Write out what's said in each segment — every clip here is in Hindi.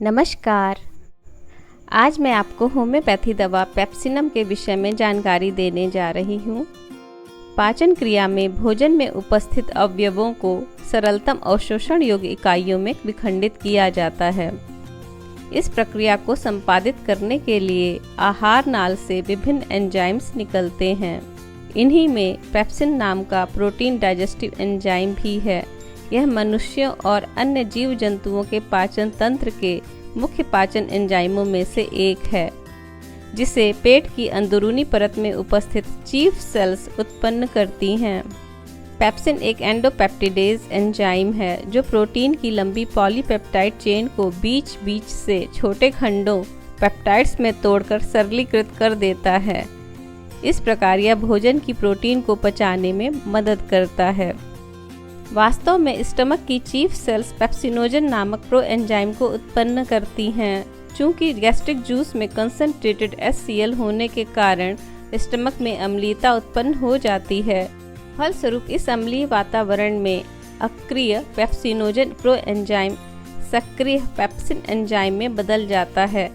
नमस्कार। आज मैं आपको होम्योपैथी दवा पेप्सिनम के विषय में जानकारी देने जा रही हूँ। पाचन क्रिया में भोजन में उपस्थित अवयवों को सरलतम अवशोषण योग्य इकाइयों में विखंडित किया जाता है। इस प्रक्रिया को संपादित करने के लिए आहार नाल से विभिन्न एंजाइम्स निकलते हैं। इन्हीं में पेप्सिन नाम का प्रोटीन डाइजेस्टिव एंजाइम भी है। यह मनुष्यों और अन्य जीव जंतुओं के पाचन तंत्र के मुख्य पाचन एंजाइमों में से एक है, जिसे पेट की अंदरूनी परत में उपस्थित चीफ सेल्स उत्पन्न करती हैं। पेप्सिन एक एंडोपेप्टिडेज एंजाइम है जो प्रोटीन की लंबी पॉलीपेप्टाइड चेन को बीच बीच से छोटे खंडों पेप्टाइड्स में तोड़कर सरलीकृत कर देता है। इस प्रकार यह भोजन की प्रोटीन को पचाने में मदद करता है। वास्तव में स्टमक की चीफ सेल्स पेप्सिनोजन नामक प्रो एंजाइम को उत्पन्न करती हैं। चूंकि गैस्ट्रिक जूस में कंसंट्रेटेड HCl होने के कारण स्टमक में अम्लीयता उत्पन्न हो जाती है। फलस्वरूप इस अम्लीय वातावरण में अक्रिय पेप्सिनोजन प्रो एंजाइम सक्रिय पेप्सिन एंजाइम में बदल जाता है,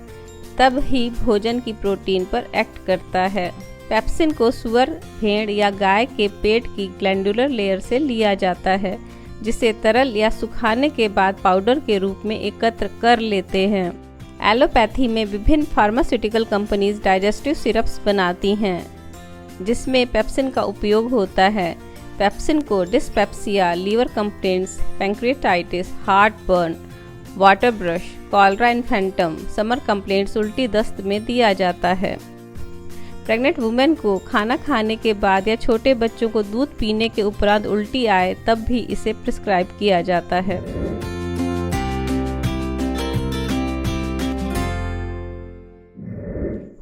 तब ही भोजन की प्रोटीन पर एक्ट करता है। पेप्सिन को सुअर, भेड़ या गाय के पेट की ग्लैंडुलर लेयर से लिया जाता है, जिसे तरल या सुखाने के बाद पाउडर के रूप में एकत्र कर लेते हैं। एलोपैथी में विभिन्न फार्मास्यूटिकल कंपनीज डाइजेस्टिव सिरप्स बनाती हैं, जिसमें पेप्सिन का उपयोग होता है। पेप्सिन को dyspepsia, liver complaints, pancreatitis, heartburn, water brash, cholera infantum, summer complaints, उल्टी दस्त में दिया जाता है। प्रेग्नेंट वुमेन को खाना खाने के बाद या छोटे बच्चों को दूध पीने के उपरांत उल्टी आए तब भी इसे प्रिस्क्राइब किया जाता है।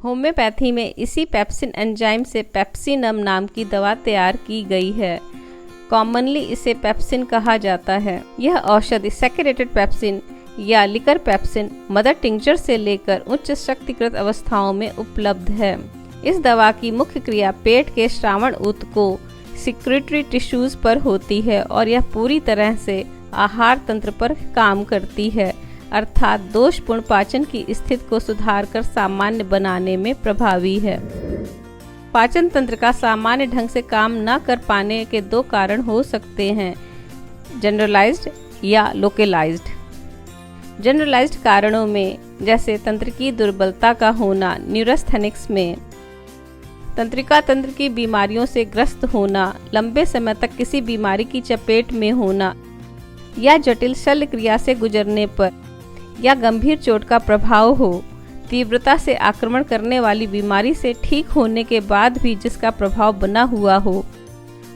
होम्योपैथी में इसी पेप्सिन एंजाइम से पेप्सिनम नाम की दवा तैयार की गई है। कॉमनली इसे पेप्सिन कहा जाता है। यह औषधि सैचुरेटेड पेप्सिन या लिकर पेप्सिन मदर टिंचर से लेकर उच्च शक्तिकृत अवस्थाओं में उपलब्ध है। इस दवा की मुख्य क्रिया पेट के श्रावण ऊतकों सिक्रेटरी टिश्यूज पर होती है और यह पूरी तरह से आहार तंत्र पर काम करती है, अर्थात दोषपूर्ण पाचन की स्थिति को सुधार कर सामान्य बनाने में प्रभावी है। पाचन तंत्र का सामान्य ढंग से काम न कर पाने के दो कारण हो सकते हैं, जनरलाइज्ड या लोकलाइज्ड। जनरलाइज्ड कारणों में जैसे तंत्र की दुर्बलता का होना, न्यूरोस्थेनिक्स में तंत्रिका तंत्र की बीमारियों से ग्रस्त होना, लंबे समय तक किसी बीमारी की चपेट में होना या जटिल शल्य क्रिया से गुजरने पर या गंभीर चोट का प्रभाव हो, तीव्रता से आक्रमण करने वाली बीमारी से ठीक होने के बाद भी जिसका प्रभाव बना हुआ हो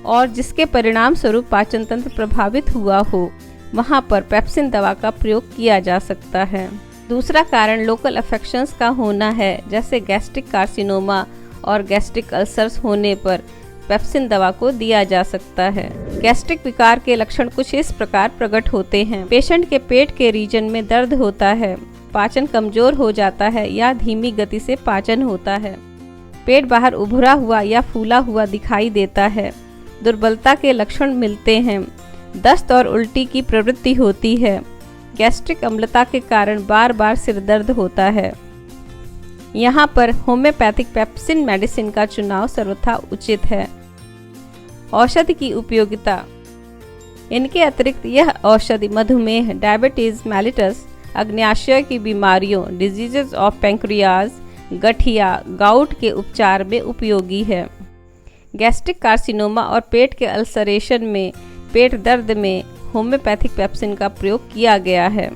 और जिसके परिणाम स्वरूप पाचन तंत्र प्रभावित हुआ हो, वहां पर पेप्सिन दवा का प्रयोग किया जा सकता है। दूसरा कारण लोकल अफेक्शंस का होना है, जैसे गैस्ट्रिक कार्सिनोमा और गैस्ट्रिक अल्सर्स होने पर पेप्सिन दवा को दिया जा सकता है। गैस्ट्रिक विकार के लक्षण कुछ इस प्रकार प्रकट होते हैं। पेशेंट के पेट के रीजन में दर्द होता है, पाचन कमजोर हो जाता है या धीमी गति से पाचन होता है, पेट बाहर उभरा हुआ या फूला हुआ दिखाई देता है, दुर्बलता के लक्षण मिलते हैं, दस्त और उल्टी की प्रवृत्ति होती है, गैस्ट्रिक अम्लता के कारण बार बार सिर दर्द होता है। यहाँ पर होम्योपैथिक पेप्सिन मेडिसिन का चुनाव सर्वथा उचित है। औषधि की उपयोगिता। इनके अतिरिक्त यह औषधि मधुमेह, डायबिटीज मेलिटस, अग्न्याशय की बीमारियों, डिजीजेज ऑफ पैंक्रियाज, गठिया, गाउट के उपचार में उपयोगी है। गैस्ट्रिक कार्सिनोमा और पेट के अल्सरेशन में, पेट दर्द में होम्योपैथिक पेप्सिन का प्रयोग किया गया है।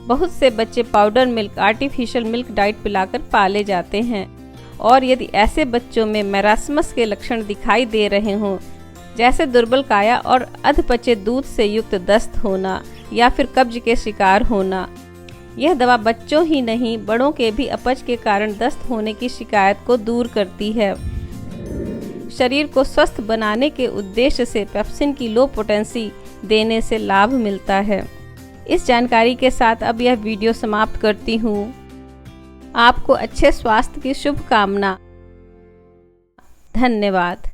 बहुत से बच्चे powder milk, artificial milk diet पिलाकर पाले जाते हैं और यदि ऐसे बच्चों में मैरास्मस के लक्षण दिखाई दे रहे हों, जैसे दुर्बल काया और अधपचे दूध से युक्त दस्त होना या फिर कब्ज के शिकार होना, यह दवा बच्चों ही नहीं बड़ों के भी अपच के कारण दस्त होने की शिकायत को दूर करती है। शरीर को स्वस्थ बनाने के उद्देश्य से पेप्सिन की लो पोटेंसी देने से लाभ मिलता है। इस जानकारी के साथ अब यह वीडियो समाप्त करती हूँ। आपको अच्छे स्वास्थ्य की शुभकामना। धन्यवाद।